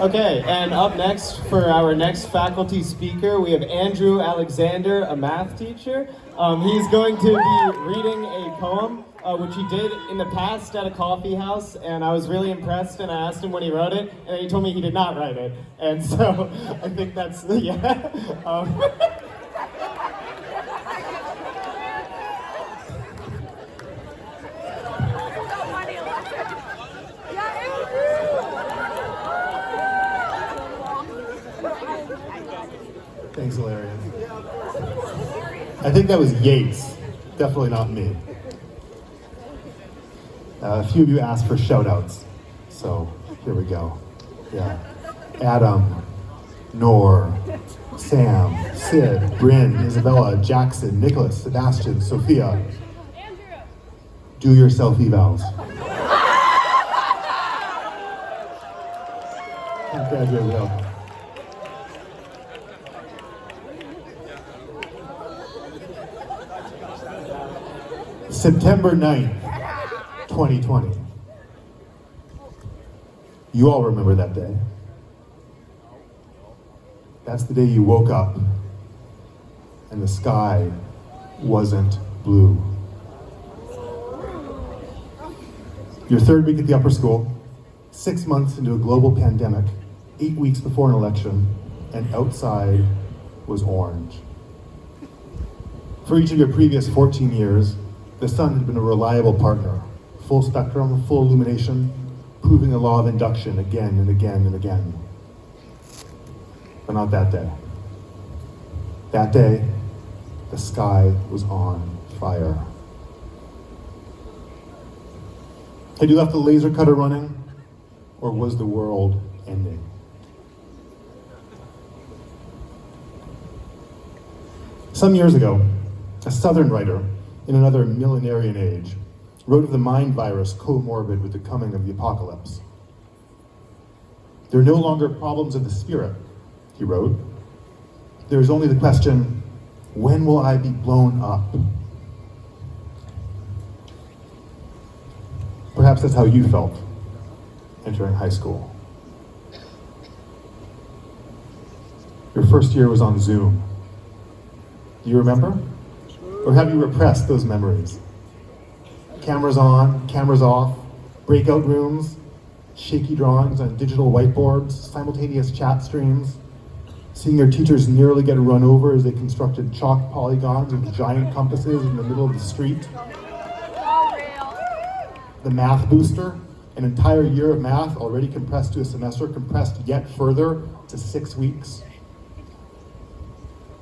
Okay, and up next for our next faculty speaker, we have Andrew Alexander, a math teacher. He's going to be reading a poem, which he did in the past at a coffee house, and I was really impressed, and I asked him when he wrote it, and he told me he did not write it. And so I think that's, yeah. Thanks, Hilarion. I think that was Yates, definitely not me. A few of you asked for shout-outs, so here we go. Yeah. Adam, Nor, Sam, Sid, Bryn, Isabella, Jackson, Nicholas, Sebastian, Sophia. Andrew. Do your self-evals. Graduate Will. September 9th, 2020. You all remember that day. That's the day you woke up and the sky wasn't blue. Your third week at the upper school, 6 months into a global pandemic, 8 weeks before an election, and outside was orange. For each of your previous 14 years, the sun had been a reliable partner, full spectrum, full illumination, proving the law of induction again and again and again. But not that day. That day, the sky was on fire. Had you left the laser cutter running, or was the world ending? Some years ago, a Southern writer in another millenarian age wrote of the mind virus comorbid with the coming of the apocalypse. There are no longer problems of the spirit, he wrote. There is only the question, when will I be blown up? Perhaps that's how you felt entering high school. Your first year was on Zoom. Do you remember? Or have you repressed those memories? Cameras on, cameras off, breakout rooms, shaky drawings on digital whiteboards, simultaneous chat streams, seeing your teachers nearly get run over as they constructed chalk polygons with giant compasses in the middle of the street. The math booster, an entire year of math already compressed to a semester, compressed yet further to 6 weeks.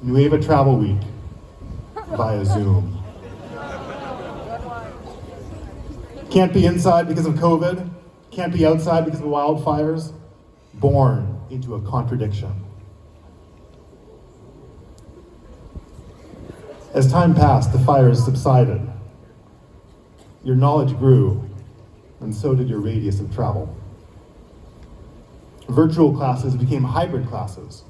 Nueva travel week via Zoom. Can't be inside because of COVID, can't be outside because of wildfires. Born into a contradiction. As time passed, the fires subsided. Your knowledge grew, and so did your radius of travel. Virtual classes became hybrid classes.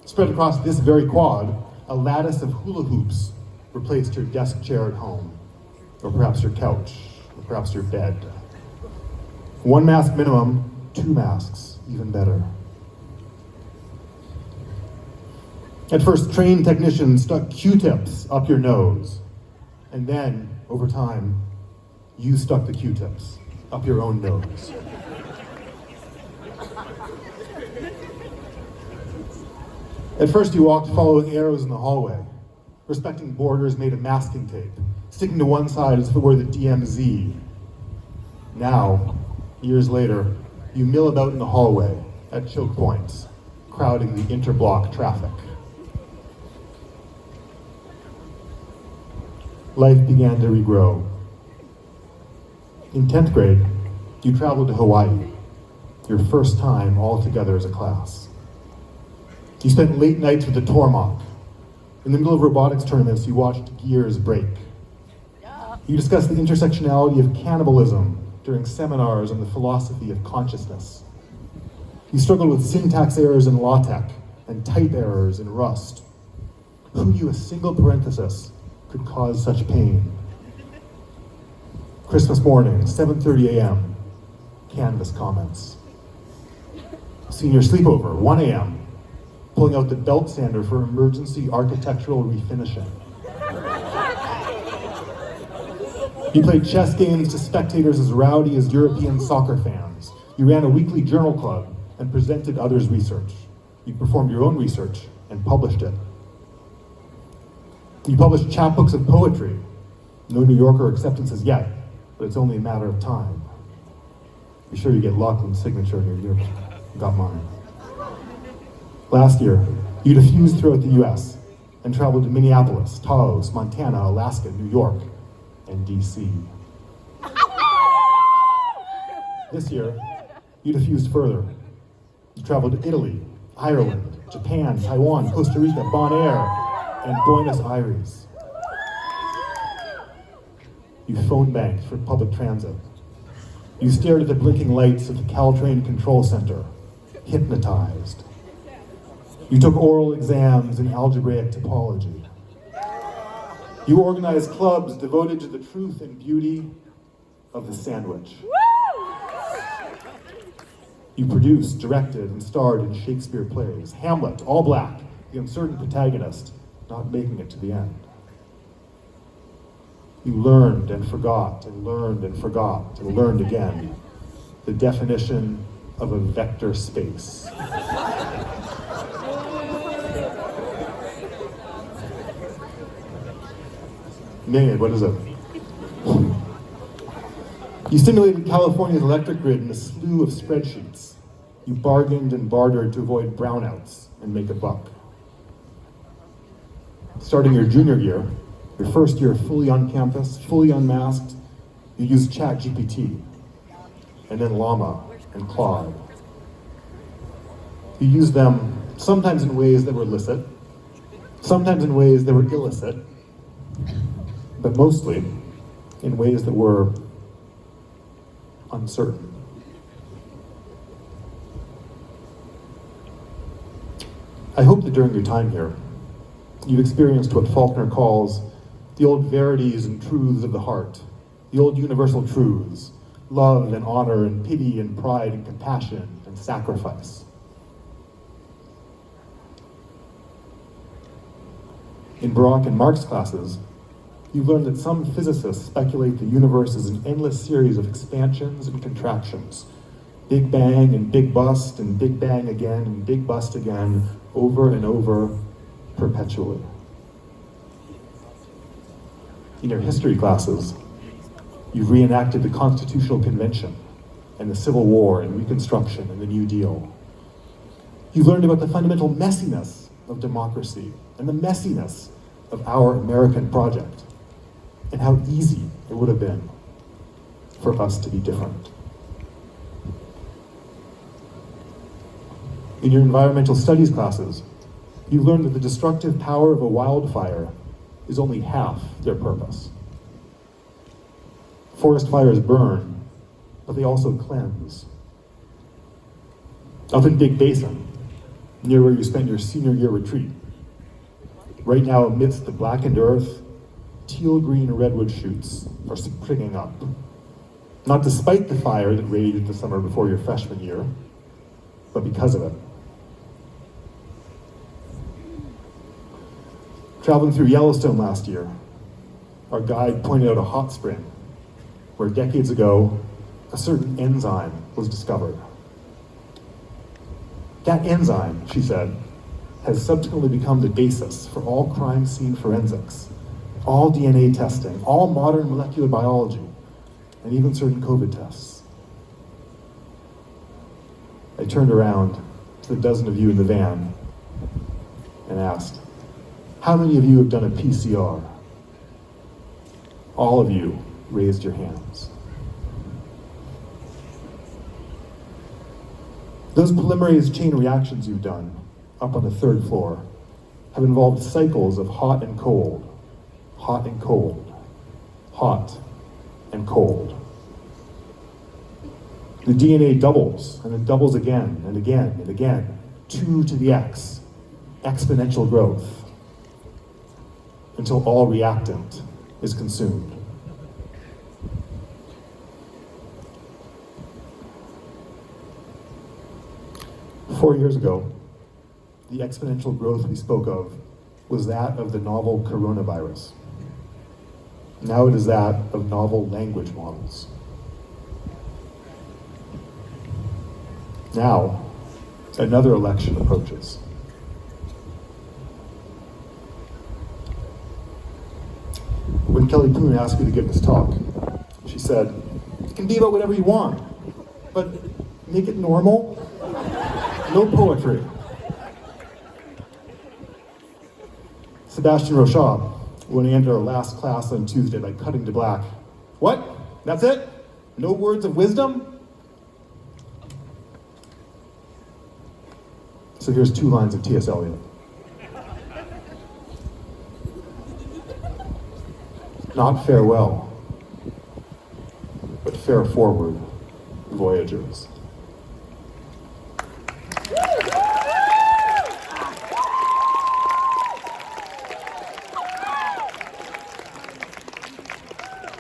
Spread across this very quad, a lattice of hula hoops replaced your desk chair at home, or perhaps your couch, or perhaps your bed. 1 mask minimum, 2 masks, even better. At first, trained technicians stuck Q-tips up your nose, and then, over time, you stuck the Q-tips up your own nose. At first, you walked following arrows in the hallway, respecting borders made of masking tape, sticking to one side as if it were the DMZ. Now, years later, you mill about in the hallway at choke points, crowding the interblock traffic. Life began to regrow. In 10th grade, you traveled to Hawaii, your first time all together as a class. You spent late nights with the Tormach. In the middle of robotics tournaments, you watched gears break. You discussed the intersectionality of cannibalism during seminars on the philosophy of consciousness. You struggled with syntax errors in LaTeX and type errors in Rust. Who knew a single parenthesis could cause such pain? Christmas morning, 7:30 a.m., Canvas comments. Senior sleepover, 1 a.m., pulling out the belt sander for emergency architectural refinishing. You played chess games to spectators as rowdy as European soccer fans. You ran a weekly journal club and presented others' research. You performed your own research and published it. You published chapbooks of poetry. No New Yorker acceptances yet, but it's only a matter of time. Be sure you get Lachlan's signature in your yearbook. Got mine. Last year, you diffused throughout the US and traveled to Minneapolis, Taos, Montana, Alaska, New York, and DC. This year, you diffused further. You traveled to Italy, Ireland, Japan, Taiwan, Costa Rica, Bonaire, and Buenos Aires. You phone banked for public transit. You stared at the blinking lights of the Caltrain Control Center, hypnotized. You took oral exams in algebraic topology. You organized clubs devoted to the truth and beauty of the sandwich. You produced, directed, and starred in Shakespeare plays. Hamlet, all black, the uncertain protagonist, not making it to the end. You learned and forgot, and learned and forgot, and learned again the definition of a vector space. Name, what is it? You stimulated California's electric grid in a slew of spreadsheets. You bargained and bartered to avoid brownouts and make a buck. Starting your junior year, your first year fully on campus, fully unmasked, you used ChatGPT, and then Llama and Claude. You used them sometimes in ways that were licit, sometimes in ways that were illicit, but mostly in ways that were uncertain. I hope that during your time here, you've experienced what Faulkner calls the old verities and truths of the heart, the old universal truths, love and honor and pity and pride and compassion and sacrifice. In Barak and Marx classes, you've learned that some physicists speculate the universe is an endless series of expansions and contractions. Big bang and big bust and big bang again and big bust again, over and over, perpetually. In your history classes, you've reenacted the Constitutional Convention and the Civil War and Reconstruction and the New Deal. You've learned about the fundamental messiness of democracy and the messiness of our American project, and how easy it would have been for us to be different. In your environmental studies classes, you learned that the destructive power of a wildfire is only half their purpose. Forest fires burn, but they also cleanse. Up in Big Basin, near where you spent your senior year retreat, right now amidst the blackened earth, teal-green redwood shoots are springing up. Not despite the fire that raged the summer before your freshman year, but because of it. Traveling through Yellowstone last year, our guide pointed out a hot spring where decades ago, a certain enzyme was discovered. That enzyme, she said, has subsequently become the basis for all crime scene forensics, all DNA testing, all modern molecular biology, and even certain COVID tests. I turned around to the dozen of you in the van and asked, how many of you have done a PCR? All of you raised your hands. Those polymerase chain reactions you've done up on the third floor have involved cycles of hot and cold, hot and cold, hot and cold. The DNA doubles and then doubles again and again and again, 2 to the X, exponential growth, until all reactant is consumed. 4 years ago, the exponential growth we spoke of was that of the novel coronavirus. Now it is that of novel language models. Now, another election approaches. When Kelly Poon asked me to give this talk, she said, "It can be about whatever you want, but make it normal, no poetry." Sebastian Rochab, when he ended our last class on Tuesday by cutting to black, "What? That's it? No words of wisdom?" So here's 2 lines of T.S. Eliot. Not farewell, but fare forward, voyagers.